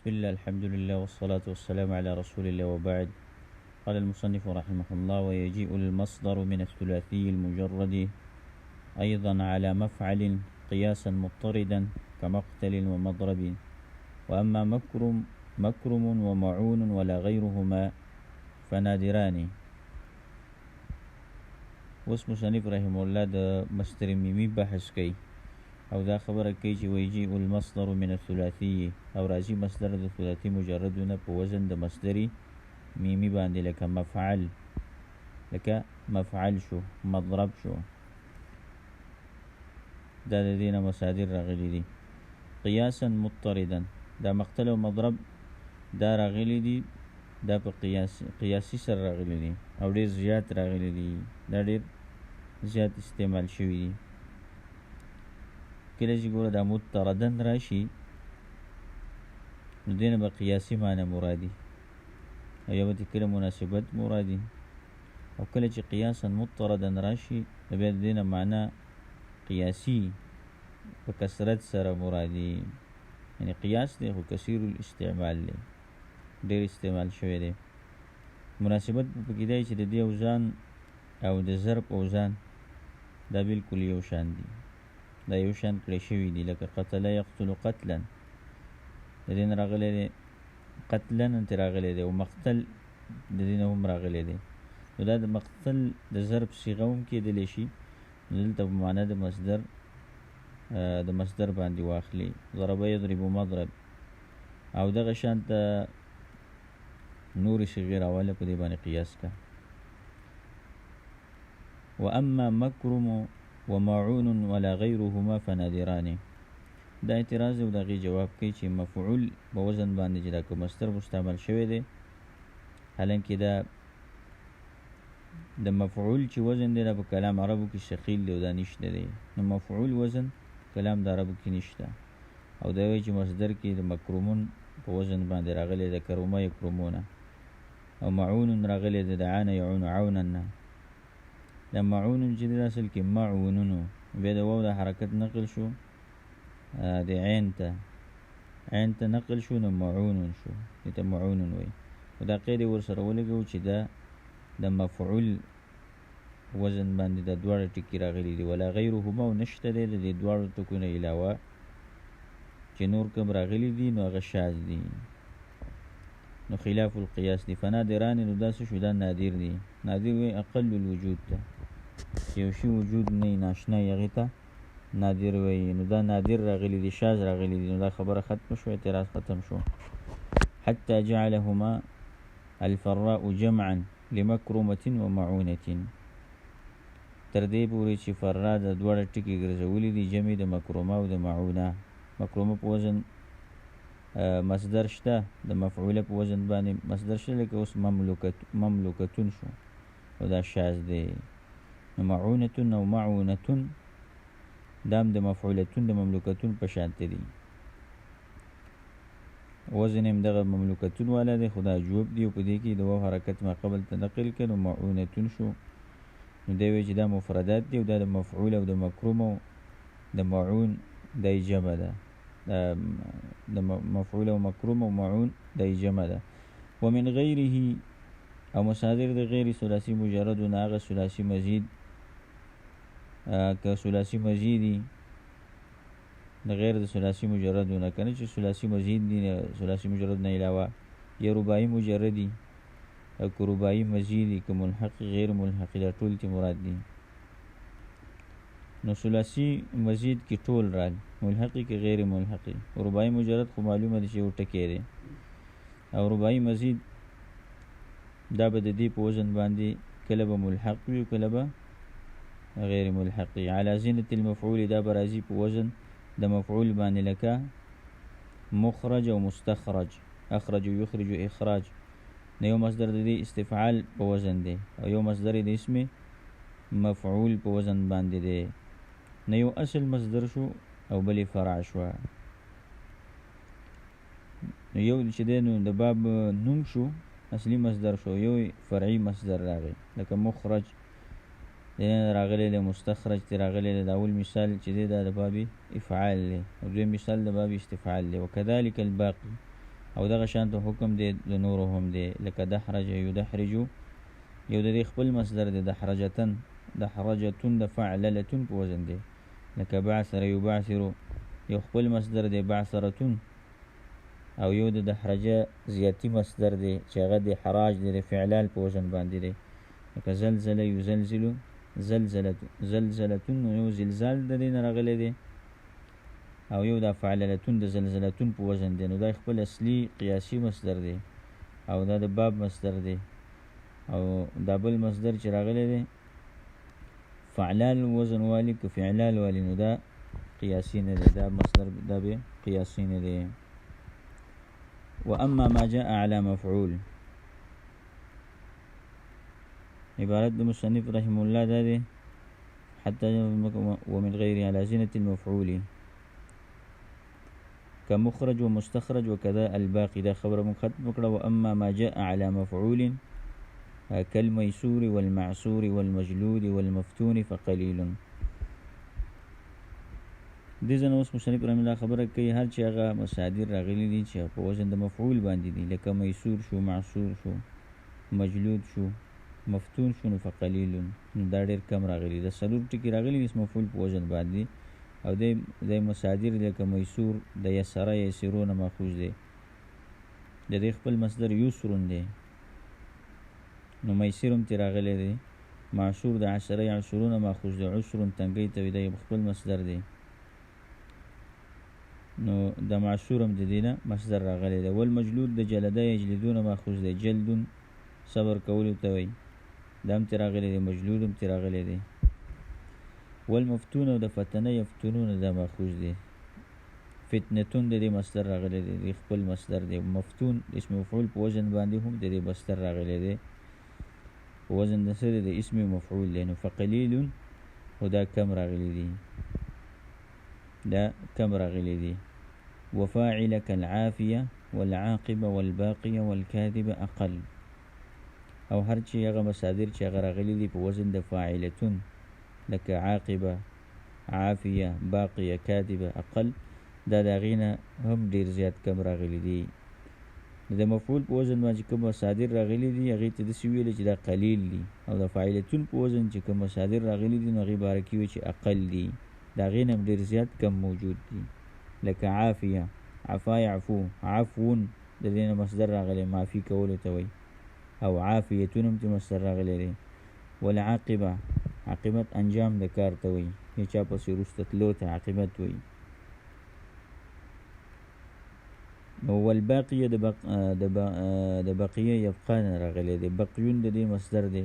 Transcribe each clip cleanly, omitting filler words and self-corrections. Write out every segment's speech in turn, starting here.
بسم الله الحمد لله والصلاة والسلام على رسول الله وبعد. قال المصنف رحمه الله: ويجيء المصدر من الثلاثي المجرد أيضا على مفعل قياسا مضطردا كمقتل ومضرب. وأما مكرم ومعون ولا غيرهما فنادران. واسم مصنف رحمه الله د مصدر ميمي بحث کوي او دا خبره کوي چې ويجيء المصدر من الثلاثي او راځي مصدر د ثلاثي مجردونه په وزن د مصدري ميمي باندې لکه مفعل شو، مضرب شو، دا د دینه مصادر راغلي دي. قياسا مضطردا، دا مقتل او مضرب دا راغلي دي، دا په قياسي سره راغلي دي او ډیر زیات راغلي دي، دا ډیر زیات استعمال شوي دي. کله چې ګوره دا مضطردن راشي نو دینه به قیاسي معنی مرادي او یا به کله مناسبت مرادي، او کله چې قیاسا مضطردن راشي نو بیا دینه معنی قیاسي په کثرت سره مرادي. یعنی قیاس دی خو کثیر الاستعمال دی، ډیر استعمال شوی دی. مناسبت په کې دی چې د دې اوزان او د ضرب اوزان دا بالکل یو شان دي، دا یو شان کړی شوي دي. لکه قتل یقتل قتلا، د دې نه راغلی دی، قتلا انت راغلی دی، او مقتل د دې نه هم راغلی دی. نو دا د مقتل د ضرب صیغه هم کېدلی شي، نو دلته په معنا د مصدر باندې واخلي. ضرب یضرب مضرب، او دغه شانته نورې صیغې راواله په دې باندې قیاس کا. واما مکرم ومعون ولا غیرهما فنادران، دا اعتراض او دغه جواب کوي چې مفعول په وزن باندې چې دا کوم مصدر مستعمل شوی دی، حالانکه دا د مفعول چې وزن دی دا په کلام عربو کې ثقیل دی او دا نشته دی. نو مفعول وزن کلام د عربو کې نشته، او دا وایي چې مصدر کې د مکرمون په وزن باندې راغلی د کرومه یکرمونه، او معون راغلی د عان يعون عونا. دا معون چې د اصل کې معونونو، بیا د واو د حرکت نقل شو د عین ته نقل شو، نو معون شو، دته معون وای. او دا قید ورسره ولګو چې دا د مفعول وزن باندې د دواړه ټکي راغلي دي، ولا غیرهما، او نشته دی د دې دواړو ټکو نه علاوه چې نور کوم راغلي دي نو هغه شاذ دي، نو خلاف القياس دي. فنادران نو داسې شو، دا نادر دي. نادر وی اقل الوجود ته، یو شی وجود نه ناشنا هغې ته نادر وی. نو دا نادر راغلي دي، شاذ راغلي دي، نو دا خبره ختم شو، اعتراض ختم شو. حتى جعلهما الفراء جمعا لمکرمة ومعونة، تر دې پورې چې فرا د دواړه ټکي ګرځولي دي جمع د مکرمه او د معونه. مکرمه په وزن مصدر شته، د مفعوله په وزن باندې مصدر شته، لکه اوس مملوکتون شو، او دا شاذ دی. نو معونتون او معونتون دام د مفعولتون د مملوکتون په شانته دي، وزن هم دغه مملوکتون والا دی، خدا جواب دی، او په دې کې د واو حرکت ما قبل ته نقل کړي، معونتون شو. نو دی وی چې دا مفردات دي، او دا د مفعول او د مکروم او د معون د جمع ده، د مفعول او مکروم او معون د جمع ده. ومن غیره، او مصادر د غیر ثلاثي مجرد او هغه ثلاثي مزید، که ثلاثي مزیدی د غیر د ثلاثي مجرد نه کنه چې ثلاثي مزید دي، ثلاثي مجرد نه علاوه یا رباعي مجردی او رباعي مزیدی که ملحق غیر ملحق، دا ټول تی مراد دي. نو ثلاثي مزید کی ټول راځي، ملحقی کی غیر ملحقی. رباعي مجرد خو معلومه دي چې یو ټکی دی، او رباعي مزید دا به د دې په وزن باندې کله به ملحق وي کله به غیر ملحق. على زینة المفعول، دا به راځي په وزن د مفعول باندې، لکه مخرج او مستخرج، اخرج او یخرج او اخراج. نه یو مصدر د دې استفعال په وزن دی، او یو مصدر د اسم مفعول په وزن باندې دی. نه یو اصل مصدر شو او بلې فرع شو. نو یو چې دی نو د باب نوم شو، اصلي مصدر شو، یو فرعي مصدر راغی، لکه مخرج راغلی دی، مستخرج تی راغلی دی. د اول مثال چې دی دا د باب افعال دی، او دویم مثال د باب استفعال دی. وکذلک الباقی، او دغه شانته حکم دی د نورو هم دی لکه دحرج یدحرجو یو د دې خپل مصدر دی دحرجتن دحرجتن د فعللتن په وزن دی لکه بعثر یبعثرو یو خپل مصدر دی بعثرتن او یو د دحرجه زیاتی مصدر دی چې هغه د حراج دی د فعلال په وزن باندې دی لکه زلزل یزلزلو زلزلتن یو زلزال د دې نه راغلی دی او یو د فعللتون د زلزلتون په وزن دی نو دا خپل اصلي قیاسي مصدر دی او دا د باب مصدر دی او دا بل مصدر چې راغلی دی فعلال وزن والی که فعلال والی نو دا قیاسي نه دی دا مصدر دا به قیاسي نه دی واما ما جاء على مفعول عبارت د مصنف رحم الله دا دی حتى ومن غير على زينة المفعول كمخرج ومستخرج وكذا الباقي دا خبر من ختم وكذا واما ما جاء على مفعول كالميسور والمعسور والمجلود والمفتون فقليل دې ځنه اوس مصنف رحم الله خبره کوي هر چې هغه مصادر راغلي دي چې په وزن د مفعول باندې دي لکه میسور شو معسور شو مجلود شو مفتون شو فقلیل نو دا ډېر کم راغلي د څلور ټکي راغلي اسم مفعول په وزن باندې او د مصادر لکه میسور د یسره یسرون ماخوذ دی د دې خپل مصدر یسرون دی نو میسرم تی راغلی دی معشور د عشره یعشرون ماخوذ دی عشرون تنګی ته دی خپل مصدر دی نو د معشورم د دینه مصدر راغلی دی والمجلود د جلده یجلدون ماخوذ دی جلدون صبر کول ته وی دام تی راغلی دی مجلودم تی راغلی دی والمفتون د فتنه یفتنون د ماخوذ دی فتنتون د دې مصدر راغلی دی خپل مصدر دی مفتون اسم مفعول په وزن باندې هم د دې مصدر راغلی دی په وزن د سره د اسم مفعول دی نو فقلیل هدا کم راغلی دی دا کم راغلی دی وفاعل كالعافيه والعاقبه والباقيه والكاذبه اقل او هر چې هغه مصادر چې هغه راغلی دی په وزن د فاعلتون لکه عاقبه عافيه باقيه كاذبه اقل دا دغینه هم ډیر زیات کم راغلی دي د مفعول په وزن باندې کوم مصادر راغلي دي هغه ته د سویل چې دا قلیل دي او د فاعلتون په وزن چې کوم مصادر راغلي دي نو غي بارکی وي چې اقل دي دا غینه ډیر زیات کم موجود دي لکه عافيه عفا يعفو عفون د دې مصدر راغلي معفي کول ته وي او عافیتون هم مصدر راغلي دي والعاقبه عاقبت انجام د کار ته وي چې په سیروستتلو ته عاقبت وي نو والباقیه د بقیه یبقان راغلی دی بقیون د دې مصدر دی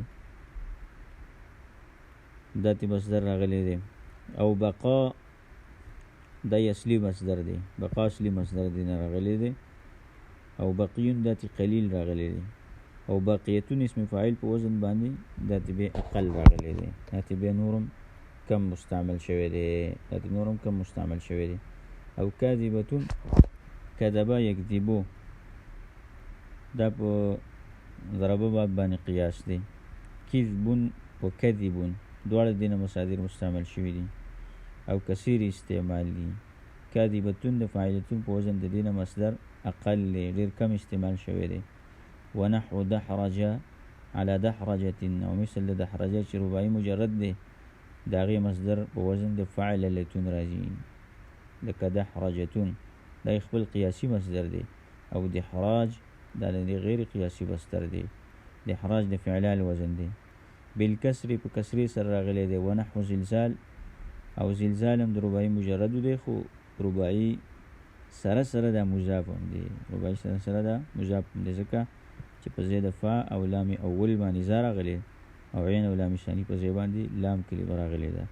داتی مصدر راغلی دی او بقا د اصلي مصدر دی بقا اصلي مصدر دی نه راغلی دی او بقیون داتی قلیل راغلی دی او باقیتون اسم فاعل په وزن باندې داتی به اقل راغلی دی داتی به نورم کم مستعمل شوی دی داتی نورم کم مستعمل شوی دی او کاذبتون کذبا یکذبو دا په ضربه باب باندې قیاس دی کذبون و کذبون دواړه دینه مصادر مستعمل شوی دي او کثیر استعمال دي کاذبتون د فاعلتون په وزن د دینه مصدر اقل ډیر کم استعمال شوی دی ونحو دحرج على دحرجه او مثل دحرجه چې رباعي مجرد دی داغه مصدر په وزن د فاعلتون راځي لکه دحرجتون دا خپل قیاسی مصدر دی او د حراج دا د غیر قیاسی مصدر دی د حراج د فعلال وزن دی بالکسر په کسری سره راغلی دی ونحو زلزال او زلزال هم د رباعي مجرد دی خو رباعي سره د مضاف دی رباعي سره د مضاف دی ځکه چې په زید فا او لام اول باندې زار راغلی او عین او لام ثانی په زید باندې لام کلی راغلی ده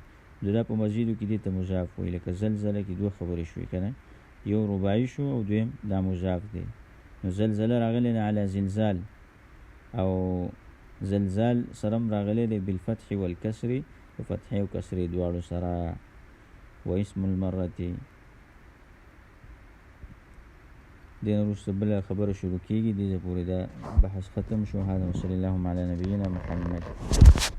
دا په مزیدو کې د مضاف وی لکه زلزله کې دوه خبرې شوې کنه یو رباعي شو او دویم دا مضاف دی نو زلزله راغلی علی زلزال او زلزال سرم راغلی دی بالفتح والکسر فتح او کسر دواړو سره و اسم المره دین وروسته بل خبره شروع کیږي د پوره دا بحث ختم شو. هذا صلی الله علی نبینا محمد.